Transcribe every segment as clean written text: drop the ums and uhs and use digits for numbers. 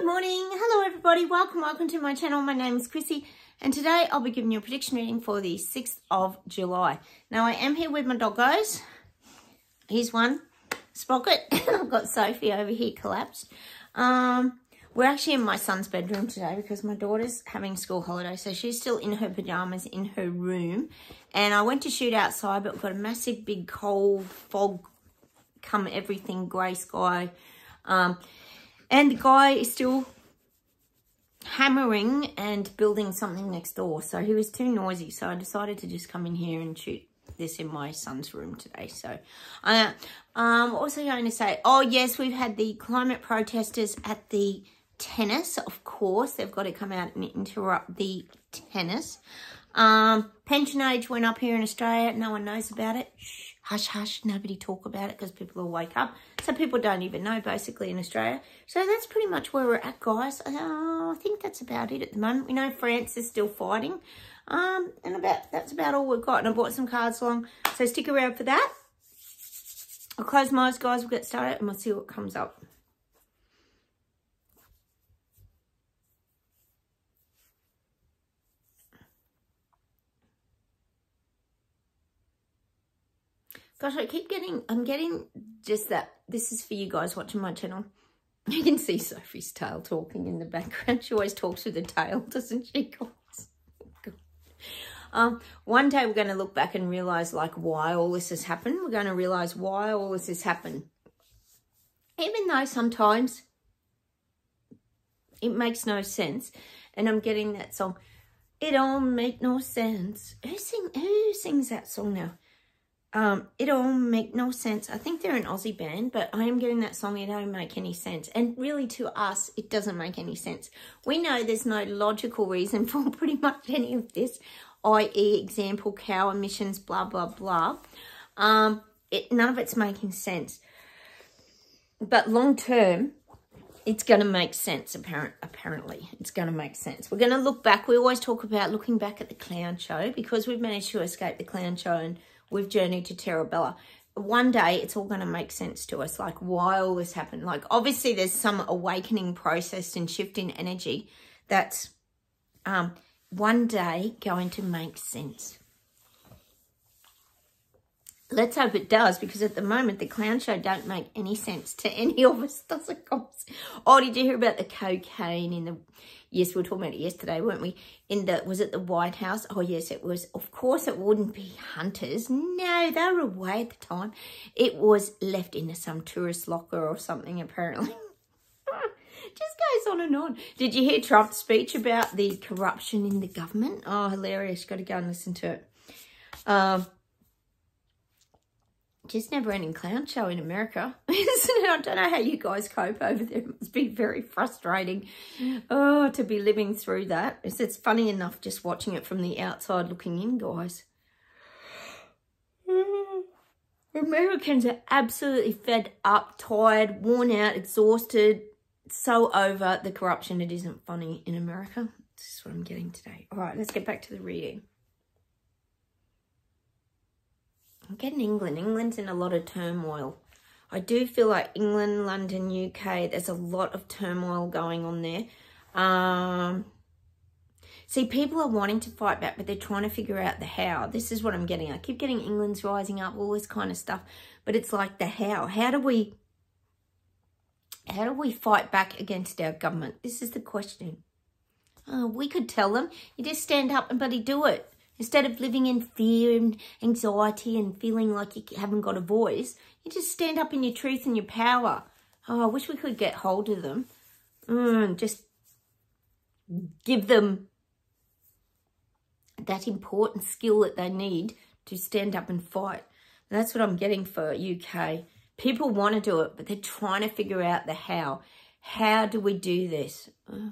Good morning. Hello everybody. Welcome to my channel. My name is Chrissy and today I'll be giving you a prediction reading for the 6th of July. Now I am here with my doggos. Here's one, Sprocket. I've got Sophie over here collapsed. We're actually in my son's bedroom today because my daughter's having school holiday, so she's still in her pajamas in her room. And I went to shoot outside, but we've got a massive big cold fog come everything, grey sky. And the guy is still hammering and building something next door. So he was too noisy. So I decided to just come in here and shoot this in my son's room today. So what was I going to say? Oh, yes, we've had the climate protesters at the tennis. Of course, they've got to come out and interrupt the tennis. Pension age went up here in Australia. No one knows about it. Shh. Hush, hush, nobody talk about it because people will wake up. So people don't even know, basically, in Australia. So that's pretty much where we're at, guys. I think that's about it at the moment. We know France is still fighting. And that's about all we've got. And I bought some cards along. So stick around for that. I'll close my eyes, guys. We'll get started and we'll see what comes up. Gosh, I'm getting just that. This is for you guys watching my channel. You can see Sophie's tail talking in the background. She always talks with the tail, doesn't she, guys? One day we're going to look back and realise, like, why all this has happened. We're going to realise why all this has happened. Even though sometimes it makes no sense. And I'm getting that song, It Don't Make No Sense. Who sings that song now? It Don't Make No Sense. I think they're an Aussie band, but I am getting that song, It Don't Make Any Sense. And really, to us, it doesn't make any sense. We know there's no logical reason for pretty much any of this, i.e. example, cow emissions, blah, blah, blah. None of it's making sense. But long term, it's going to make sense, apparently. It's going to make sense. We're going to look back. We always talk about looking back at the clown show because we've managed to escape the clown show and we've journeyed to Terabella. One day, it's all going to make sense to us, like why all this happened. Like, obviously, there's some awakening process and shift in energy that's one day going to make sense. Let's hope it does, because at the moment, the clown show don't make any sense to any of us, does it, guys? Oh, did you hear about the cocaine in the... Yes, we were talking about it yesterday, weren't we? Was it the White House? Oh, yes, it was. Of course, it wouldn't be hunters. No, they were away at the time. It was left in some tourist locker or something, apparently. Just goes on and on. Did you hear Trump's speech about the corruption in the government? Oh, hilarious. Got to go and listen to it. Just never-ending clown show in America. I don't know how you guys cope over there. It must be very frustrating to be living through that. It's funny enough just watching it from the outside looking in, guys. Americans are absolutely fed up, tired, worn out, exhausted, so over the corruption. It isn't funny in America. This is what I'm getting today. All right, let's get back to the reading. I'm getting England. England's in a lot of turmoil. I do feel like England, London, UK, there's a lot of turmoil going on there. See, people are wanting to fight back, but they're trying to figure out the how. This is what I'm getting. I keep getting England's rising up, all this kind of stuff. But it's like the how. How do we fight back against our government? This is the question. We could tell them. You just stand up and bloody do it. Instead of living in fear and anxiety and feeling like you haven't got a voice, you just stand up in your truth and your power. Oh, I wish we could get hold of them. Just give them that important skill that they need to stand up and fight. And that's what I'm getting for UK. People want to do it, but they're trying to figure out the how. How do we do this? Oh.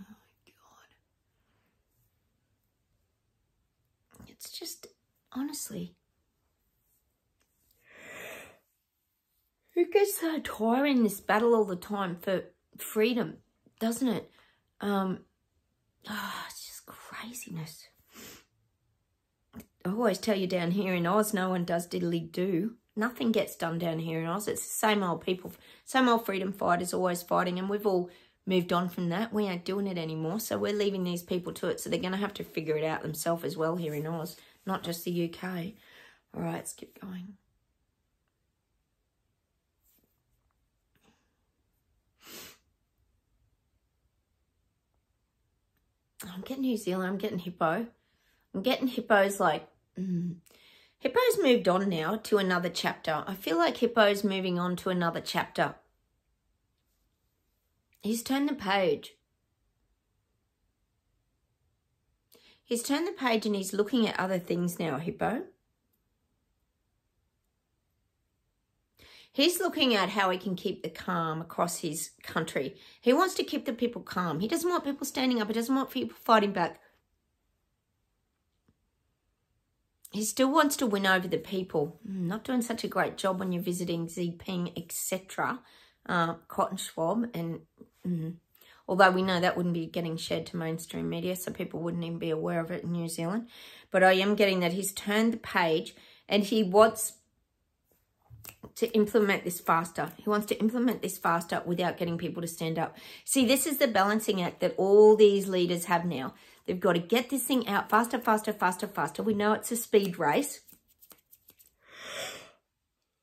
It's just, honestly, it gets so tiring, this battle all the time for freedom, doesn't it? It's just craziness. I always tell you down here in Oz, no one does diddly-do. Nothing gets done down here in Oz. It's the same old people, same old freedom fighters always fighting, and we've all moved on from that. We ain't doing it anymore. So we're leaving these people to it. So they're going to have to figure it out themselves as well here in Oz, not just the UK. All right, let's keep going. I'm getting New Zealand. I'm getting Hippo. I'm getting Hippo's like... Hippo's moved on now to another chapter. I feel like Hippo's moving on to another chapter. He's turned the page. He's turned the page and he's looking at other things now, Hippo. He's looking at how he can keep the calm across his country. He wants to keep the people calm. He doesn't want people standing up. He doesn't want people fighting back. He still wants to win over the people. Not doing such a great job when you're visiting Xi Jinping, etc. Cotton Schwab. And although we know that wouldn't be getting shared to mainstream media, so people wouldn't even be aware of it in New Zealand. But I am getting that he's turned the page and he wants to implement this faster. He wants to implement this faster without getting people to stand up. See, this is the balancing act that all these leaders have now. They've got to get this thing out faster, faster, faster, faster. We know it's a speed race.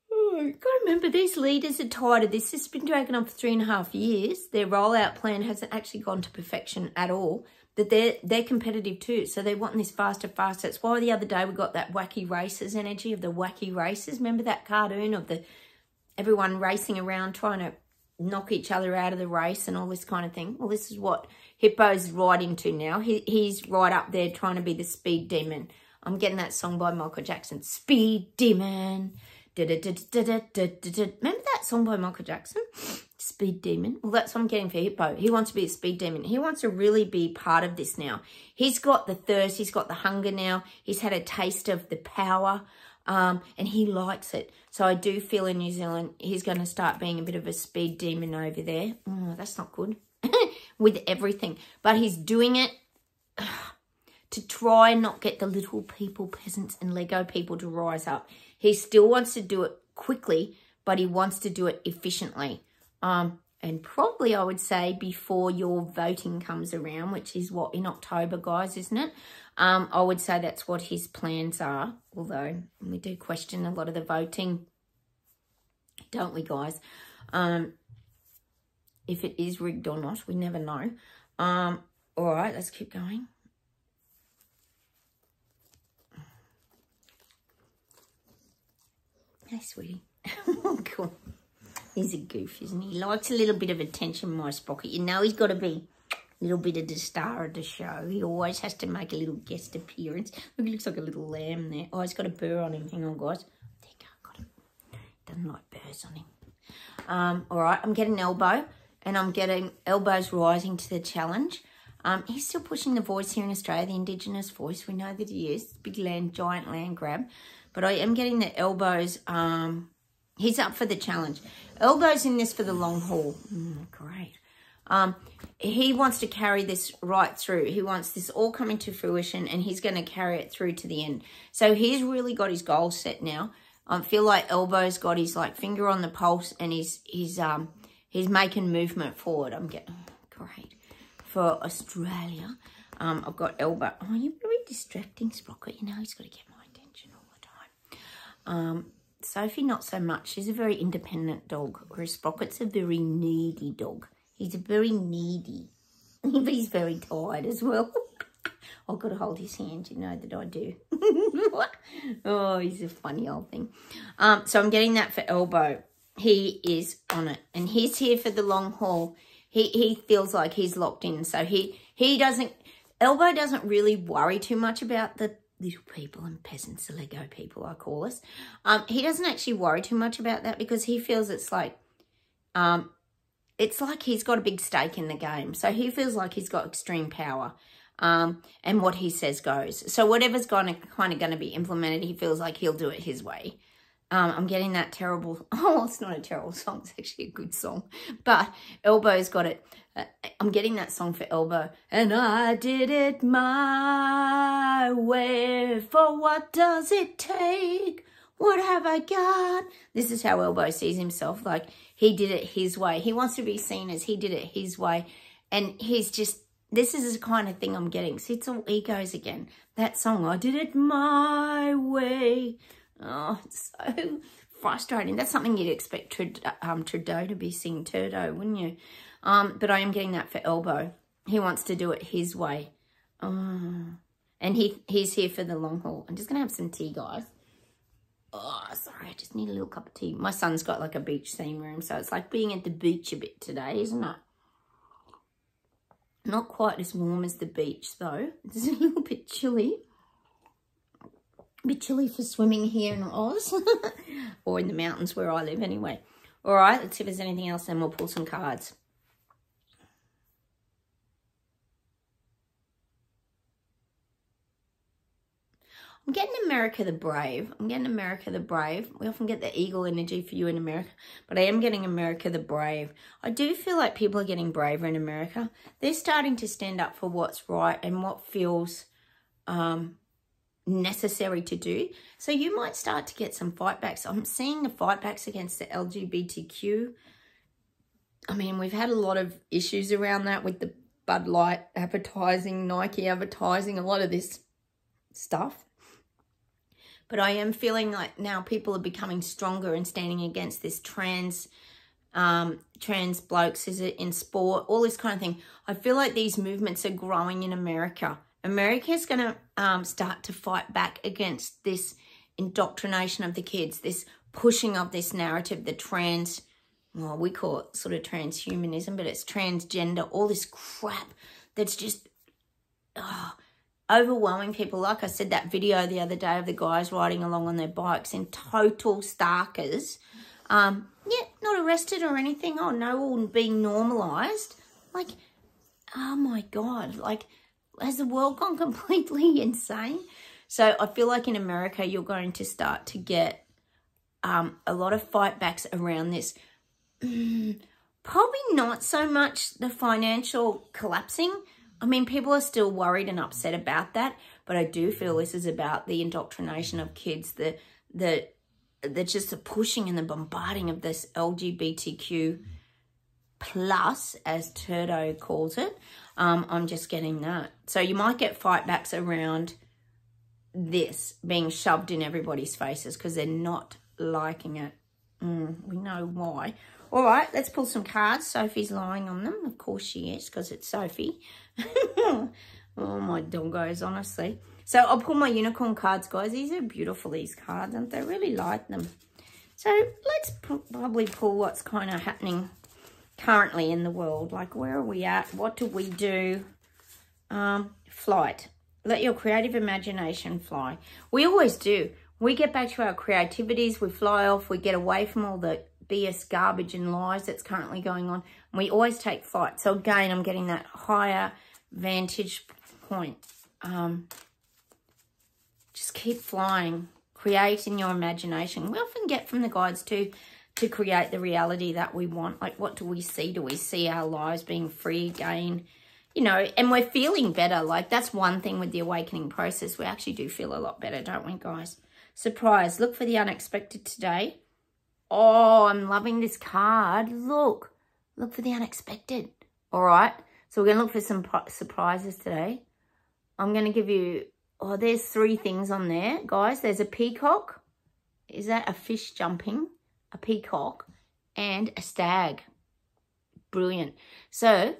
Got to remember, these leaders are tired of this. This has been dragging on for 3.5 years. Their rollout plan hasn't actually gone to perfection at all. That they're competitive too, so they want this faster, faster. It's why the other day we got that wacky races energy of the wacky races. Remember that cartoon of everyone racing around trying to knock each other out of the race and all this kind of thing? Well, this is what Hippo's right into now. He's right up there trying to be the speed demon. I'm getting that song by Michael Jackson, Speed Demon. Remember that song by Michael Jackson? Speed Demon. Well, that's what I'm getting for Hippo. He wants to be a speed demon. He wants to really be part of this now. He's got the thirst. He's got the hunger now. He's had a taste of the power, and he likes it. So I do feel in New Zealand, he's going to start being a bit of a speed demon over there. Oh, that's not good. With everything. But he's doing it to try and not get the little people, peasants and Lego people to rise up. He still wants to do it quickly, but he wants to do it efficiently. And probably I would say before your voting comes around, which is what, in October, guys, isn't it? I would say that's what his plans are. Although we do question a lot of the voting, don't we, guys? If it is rigged or not, we never know. All right, let's keep going. Hey, sweetie. Cool. He's a goof, isn't he? He likes a little bit of attention, my Sprocket. You know he's got to be a little bit of the star of the show. He always has to make a little guest appearance. Look, he looks like a little lamb there. Oh, he's got a burr on him. Hang on, guys. There you go. Got him. Doesn't like burrs on him. All right, I'm getting Elbow, and I'm getting Elbow's rising to the challenge. He's still pushing the voice here in Australia, the Indigenous voice. We know that he is. Big land, giant land grab. But I am getting the Elbow's... he's up for the challenge. Elbow's in this for the long haul. Great. He wants to carry this right through. He wants this all coming to fruition, and he's going to carry it through to the end. So he's really got his goals set now. I feel like Elbow's got his finger on the pulse, and he's making movement forward. I'm getting great for Australia. I've got Elbow. Oh, you're very distracting, Sprocket. You know he's got to get my attention all the time. Sophie, not so much. She's a very independent dog, whereas Sprocket's a very needy dog. He's a very needy, but he's very tired as well. I've got to hold his hand, you know that I do. Oh, he's a funny old thing. So I'm getting that for Elbow. He is on it, and he's here for the long haul. He feels like he's locked in, so Elbow doesn't really worry too much about the little people and peasants, the Lego people, I call us. He doesn't actually worry too much about that because he feels it's like he's got a big stake in the game. So he feels like he's got extreme power, and what he says goes. So whatever's kind of going to be implemented, he feels like he'll do it his way. I'm getting that terrible... Oh, it's not a terrible song. It's actually a good song. But Elbow's got it. I'm getting that song for Elbow. And I did it my way. For what does it take? What have I got? This is how Elbow sees himself. Like, he did it his way. He wants to be seen as he did it his way. And he's just, this is the kind of thing I'm getting. See, it's all egos again. That song, I did it my way. Oh, it's so frustrating. That's something you'd expect Trudeau to be singing, Trudeau, wouldn't you? But I am getting that for Elbow. He wants to do it his way. And he's here for the long haul. I'm just going to have some tea, guys. Oh, sorry, I just need a little cup of tea. My son's got like a beach theme room, so it's like being at the beach a bit today, isn't it? Not quite as warm as the beach, though. It's a little bit chilly. A bit chilly for swimming here in Oz. Or in the mountains where I live anyway. All right, let's see if there's anything else, then we'll pull some cards. I'm getting America the Brave. I'm getting America the Brave. We often get the eagle energy for you in America, but I am getting America the Brave. I do feel like people are getting braver in America. They're starting to stand up for what's right and what feels necessary to do. So you might start to get some fight backs. I'm seeing the fight backs against the LGBTQ. I mean, we've had a lot of issues around that with the Bud Light advertising, Nike advertising, a lot of this stuff. But I am feeling like now people are becoming stronger and standing against this trans blokes, is it, in sport, all this kind of thing. I feel like these movements are growing in America. America's going to start to fight back against this indoctrination of the kids, this pushing of this narrative, the trans, well, we call it sort of transhumanism, but it's transgender, all this crap that's just... overwhelming people. Like I said, that video the other day of the guys riding along on their bikes in total starkers. Yeah, not arrested or anything. Oh, no, all being normalised. Like, oh my God. Like, has the world gone completely insane? So I feel like in America, you're going to start to get a lot of fight backs around this. Probably not so much the financial collapsing. I mean, people are still worried and upset about that, but I do feel this is about the indoctrination of kids, the just the pushing and the bombarding of this LGBTQ plus, as Trudeau calls it. I'm just getting that. So you might get fight backs around this being shoved in everybody's faces because they're not liking it. We know why. All right, let's pull some cards. Sophie's lying on them. Of course she is, because it's Sophie. Oh, my doggos, honestly. So I'll pull my unicorn cards, guys. These are beautiful, these cards, and I really like them. So let's probably pull what's kind of happening currently in the world. Like, where are we at? What do we do? Flight. Let your creative imagination fly. We always do. We get back to our creativities. We fly off. We get away from all the BS garbage and lies that's currently going on. And we always take flight. So again, I'm getting that higher vantage point. Just keep flying. Create in your imagination. We often get from the guides too to create the reality that we want. Like, what do we see? Do we see our lives being free again? You know, and we're feeling better. Like, that's one thing with the awakening process. We actually do feel a lot better, don't we, guys? Surprise. Look for the unexpected today. Oh, I'm loving this card. Look for the unexpected. All right. So we're going to look for some surprises today. I'm going to give you, oh, there's 3 things on there, guys. There's a peacock. Is that a fish jumping? A peacock and a stag. Brilliant. So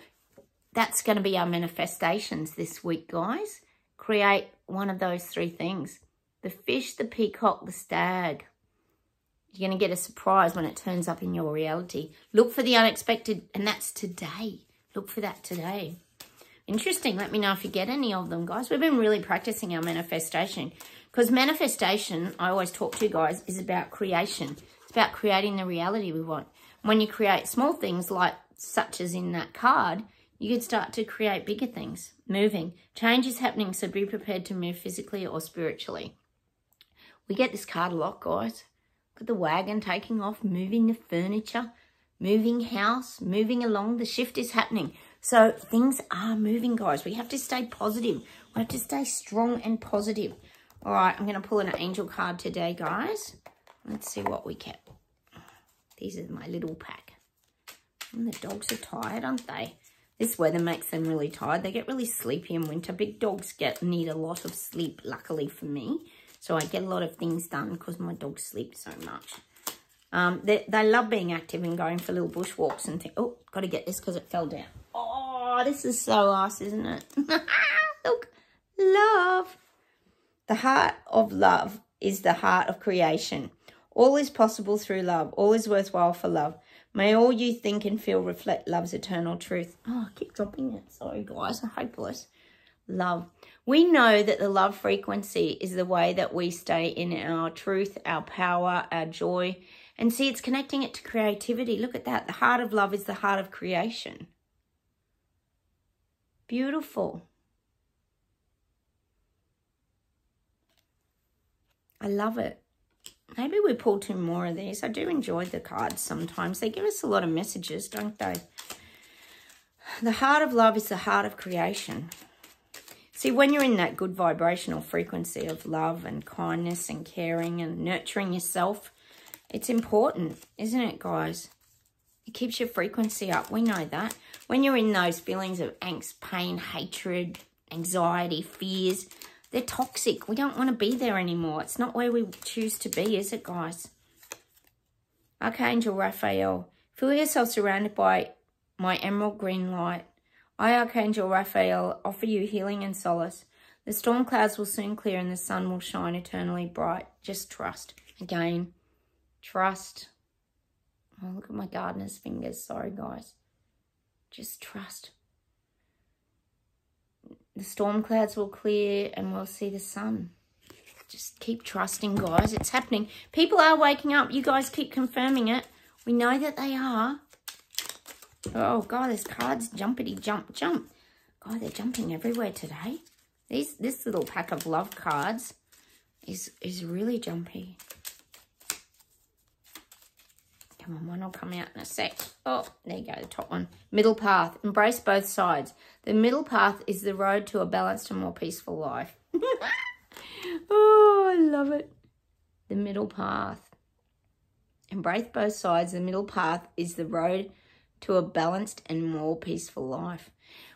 that's going to be our manifestations this week, guys. Create one of those 3 things. The fish, the peacock, the stag. You're going to get a surprise when it turns up in your reality. Look for the unexpected, and that's today. Look for that today. Interesting. Let me know if you get any of them, guys. We've been really practicing our manifestation, because manifestation, I always talk to you guys, is about creation. It's about creating the reality we want. When you create small things like such as in that card, you can start to create bigger things. Moving. Change is happening, so be prepared to move physically or spiritually. We get this card a lot, guys. Look at the wagon taking off, moving the furniture, moving house, moving along. The shift is happening. So things are moving, guys. We have to stay positive. We have to stay strong and positive. All right, I'm going to pull an angel card today, guys. Let's see what we get. These are my little pack. And the dogs are tired, aren't they? This weather makes them really tired. They get really sleepy in winter. Big dogs need a lot of sleep, luckily for me. So I get a lot of things done because my dogs sleep so much. They love being active and going for little bushwalks and things. Oh, got to get this because it fell down. Oh, this is so us, isn't it? Look, love. The heart of love is the heart of creation. All is possible through love. All is worthwhile for love. May all you think and feel reflect love's eternal truth. Oh, I keep dropping it. Sorry, guys. I'm hopeless. Love. We know that the love frequency is the way that we stay in our truth, our power, our joy. And see, it's connecting it to creativity. Look at that. The heart of love is the heart of creation. Beautiful. I love it. Maybe we pull two more of these. I do enjoy the cards sometimes. They give us a lot of messages, don't they? The heart of love is the heart of creation. See, when you're in that good vibrational frequency of love and kindness and caring and nurturing yourself, it's important, isn't it, guys? It keeps your frequency up. We know that. When you're in those feelings of angst, pain, hatred, anxiety, fears, they're toxic. We don't want to be there anymore. It's not where we choose to be, is it, guys? Archangel Raphael, feel yourself surrounded by my emerald green light. I, Archangel Raphael, offer you healing and solace. The storm clouds will soon clear and the sun will shine eternally bright. Just trust. Again, trust. Oh, look at my gardener's fingers. Sorry, guys. Just trust. The storm clouds will clear and we'll see the sun. Just keep trusting, guys. It's happening. People are waking up. You guys keep confirming it. We know that they are. Oh, God, there's cards. Jumpity, jump, jump. God, they're jumping everywhere today. This little pack of love cards is really jumpy. Come on, one will come out in a sec. Oh, there you go, the top one. Middle path. Embrace both sides. The middle path is the road to a balanced and more peaceful life. Oh, I love it. The middle path. Embrace both sides. The middle path is the road to a balanced and more peaceful life.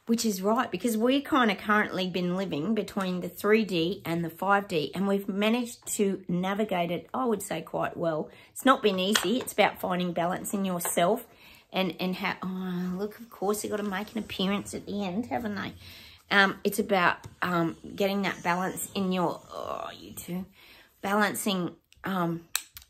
Which is right, because we kind of currently been living between the 3D and the 5D, and we've managed to navigate it, I would say, quite well. It's not been easy. It's about finding balance in yourself and how, oh, look, of course, you've got to make an appearance at the end, haven't they? It's about getting that balance in your, oh, you two, balancing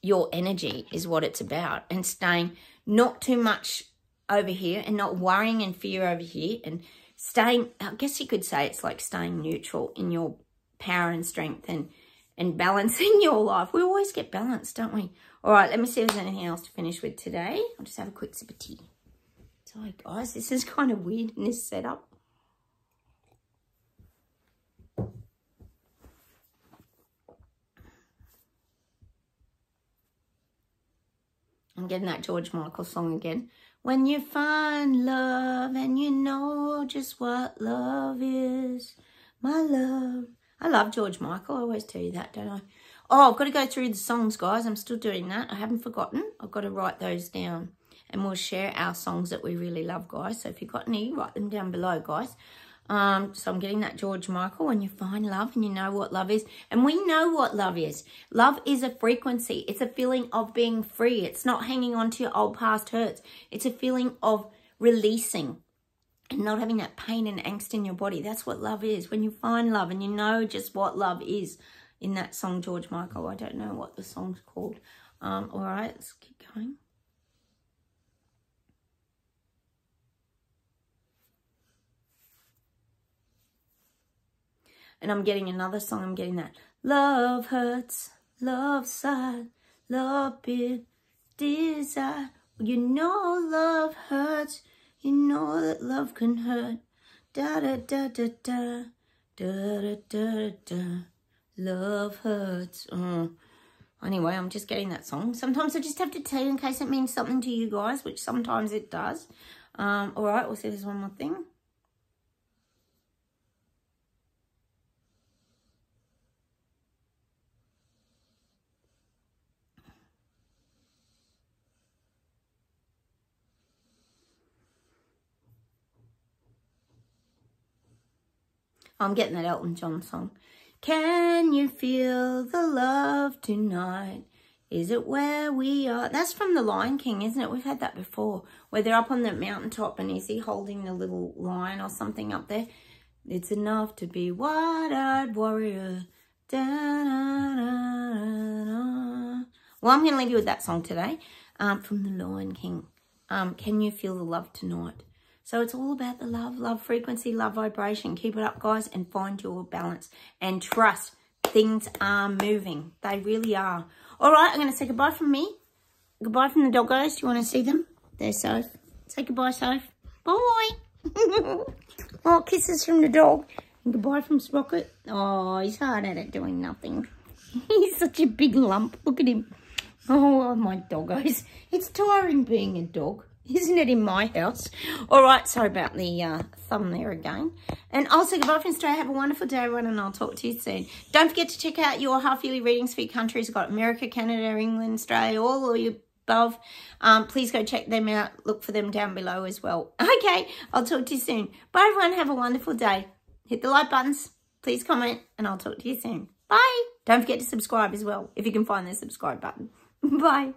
your energy is what it's about, and staying not too much over here and not worrying and fear over here, and staying, I guess you could say it's like staying neutral in your power and strength and balancing your life. We always get balanced, don't we? All right, let me see if there's anything else to finish with today. I'll just have a quick sip of tea. Sorry, guys, this is kind of weird in this setup. I'm getting that George Michael song again. When you find love and you know just what love is, my love. I love George Michael. I always tell you that, don't I? Oh, I've got to go through the songs, guys. I'm still doing that. I haven't forgotten. I've got to write those down. And we'll share our songs that we really love, guys. So if you've got any, write them down below, guys. So I'm getting that George Michael, when you find love and you know what love is. And we know what love is. Love is a frequency. It's a feeling of being free. It's not hanging on to your old past hurts. It's a feeling of releasing and not having that pain and angst in your body. That's what love is. When you find love and you know just what love is. In that song, George Michael. I don't know what the song's called. All right, let's keep going. And I'm getting another song. I'm getting that. Love hurts, love sad, love big desire. You know love hurts. You know that love can hurt. Da da da da da da da da da. Love hurts. Anyway, I'm just getting that song. Sometimes I just have to tell you in case it means something to you guys, which sometimes it does. All right, we'll see if there's one more thing. I'm getting that Elton John song. Can you feel the love tonight? Is it where we are? That's from The Lion King, isn't it? We've had that before, where they're up on the mountaintop and is he holding the little lion or something up there? It's enough to be wide-eyed warrior. Da, da, da, da, da. Well, I'm going to leave you with that song today from The Lion King. Can you feel the love tonight? So it's all about the love frequency, love vibration. Keep it up, guys, and find your balance. And trust, things are moving. They really are. All right, I'm going to say goodbye from me. Goodbye from the doggos. Do you want to see them? There's Soph. Say goodbye, Soph. Bye. Oh, kisses from the dog. And goodbye from Sprocket. Oh, he's hard at it doing nothing. He's such a big lump. Look at him. Oh, my doggos. It's tiring being a dog, isn't it, in my house? All right, sorry about the thumb there again. And I'll say goodbye from today. Have a wonderful day, everyone, and I'll talk to you soon. Don't forget to check out your half-yearly readings for your countries. We've got America, Canada, England, Australia, all of you above. Please go check them out. Look for them down below as well. Okay, I'll talk to you soon. Bye, everyone. Have a wonderful day. Hit the like buttons. Please comment, and I'll talk to you soon. Bye. Don't forget to subscribe as well, if you can find the subscribe button. Bye.